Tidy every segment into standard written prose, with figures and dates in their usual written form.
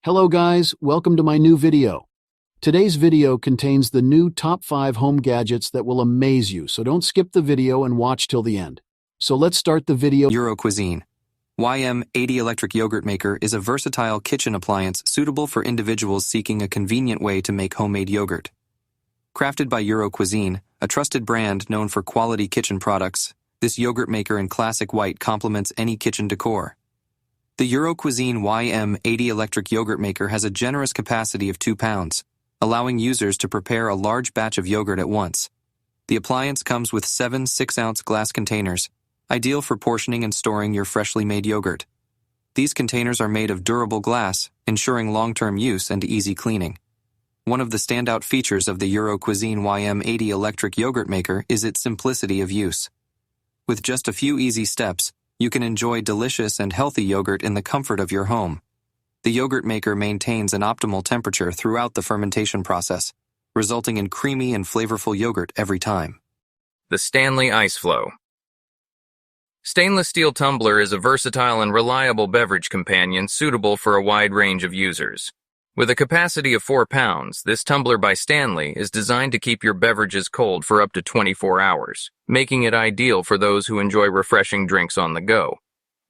Hello guys, welcome to my new video. Today's video contains the new top 5 home gadgets that will amaze you, so don't skip the video and watch till the end. So let's start the video. Euro Cuisine YM80 electric yogurt maker is a versatile kitchen appliance suitable for individuals seeking a convenient way to make homemade yogurt. Crafted by Euro Cuisine, a trusted brand known for quality kitchen products, this yogurt maker in classic white complements any kitchen decor. The Euro Cuisine YM80 electric yogurt maker has a generous capacity of 2 pounds, allowing users to prepare a large batch of yogurt at once. The appliance comes with 7 6-ounce glass containers, ideal for portioning and storing your freshly made yogurt. These containers are made of durable glass, ensuring long-term use and easy cleaning. One of the standout features of the Euro Cuisine YM80 electric yogurt maker is its simplicity of use. With just a few easy steps, you can enjoy delicious and healthy yogurt in the comfort of your home. The yogurt maker maintains an optimal temperature throughout the fermentation process, resulting in creamy and flavorful yogurt every time. The Stanley Ice Flow. Stainless steel tumbler is a versatile and reliable beverage companion suitable for a wide range of users. With a capacity of 4 pounds, this tumbler by Stanley is designed to keep your beverages cold for up to 24 hours, making it ideal for those who enjoy refreshing drinks on the go.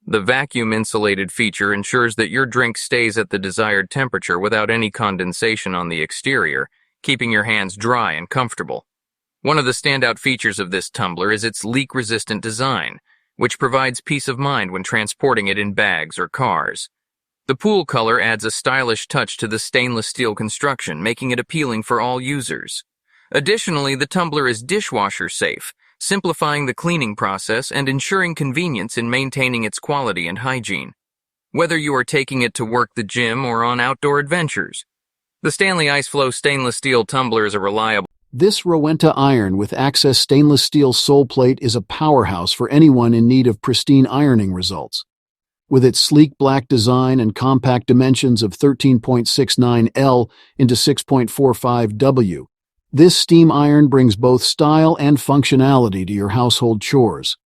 The vacuum-insulated feature ensures that your drink stays at the desired temperature without any condensation on the exterior, keeping your hands dry and comfortable. One of the standout features of this tumbler is its leak-resistant design, which provides peace of mind when transporting it in bags or cars. The pool color adds a stylish touch to the stainless steel construction, making it appealing for all users. Additionally, the tumbler is dishwasher safe, simplifying the cleaning process and ensuring convenience in maintaining its quality and hygiene. Whether you are taking it to work, the gym, or on outdoor adventures, the Stanley Ice Flow stainless steel tumbler is a reliable. This Rowenta iron with access stainless steel sole plate is a powerhouse for anyone in need of pristine ironing results. With its sleek black design and compact dimensions of 13.69 L into 6.45 W, this steam iron brings both style and functionality to your household chores.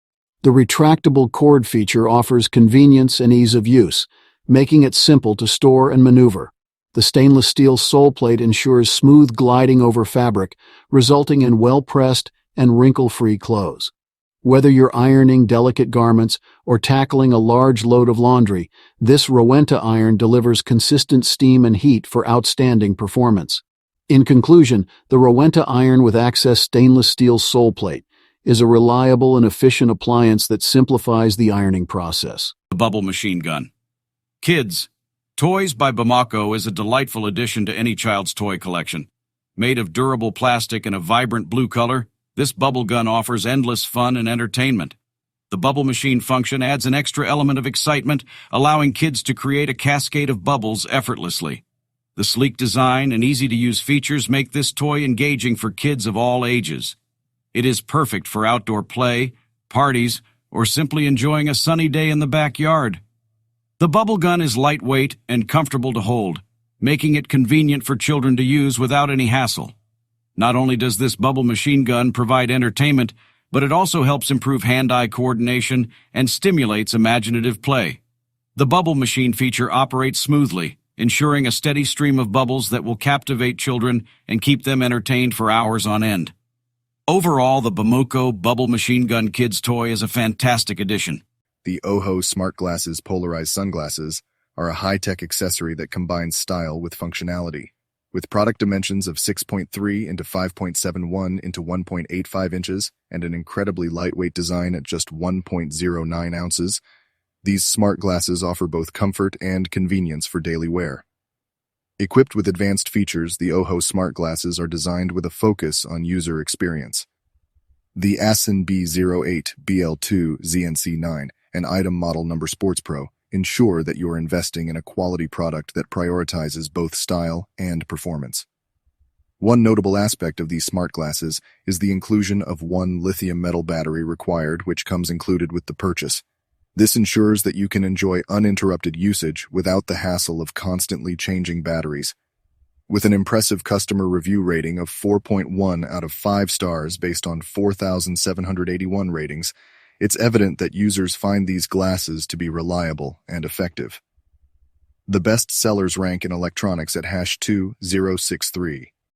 The retractable cord feature offers convenience and ease of use, making it simple to store and maneuver. The stainless steel sole plate ensures smooth gliding over fabric, resulting in well-pressed and wrinkle-free clothes. Whether you're ironing delicate garments or tackling a large load of laundry, this Rowenta iron delivers consistent steam and heat for outstanding performance. In conclusion, the Rowenta iron with access stainless steel sole plate is a reliable and efficient appliance that simplifies the ironing process. The Bubble Machine Gun. Kids, Toys by Bamako is a delightful addition to any child's toy collection. Made of durable plastic in a vibrant blue color, this bubble gun offers endless fun and entertainment. The bubble machine function adds an extra element of excitement, allowing kids to create a cascade of bubbles effortlessly. The sleek design and easy-to-use features make this toy engaging for kids of all ages. It is perfect for outdoor play, parties, or simply enjoying a sunny day in the backyard. The bubble gun is lightweight and comfortable to hold, making it convenient for children to use without any hassle. Not only does this bubble machine gun provide entertainment, but it also helps improve hand-eye coordination and stimulates imaginative play. The bubble machine feature operates smoothly, ensuring a steady stream of bubbles that will captivate children and keep them entertained for hours on end. Overall, the Bamako Bubble Machine Gun Kids toy is a fantastic addition. The OHO Smart Glasses polarized sunglasses are a high-tech accessory that combines style with functionality. With product dimensions of 6.3 into 5.71 into 1.85 inches and an incredibly lightweight design at just 1.09 ounces, these smart glasses offer both comfort and convenience for daily wear. Equipped with advanced features, the OHO Smart Glasses are designed with a focus on user experience. The ASIN B08 BL2 ZNC9 and item model number Sports Pro ensure that you are investing in a quality product that prioritizes both style and performance. One notable aspect of these smart glasses is the inclusion of one lithium metal battery required, which comes included with the purchase. This ensures that you can enjoy uninterrupted usage without the hassle of constantly changing batteries. With an impressive customer review rating of 4.1 out of 5 stars based on 4,781 ratings, it's evident that users find these glasses to be reliable and effective. The best sellers rank in electronics at #2063.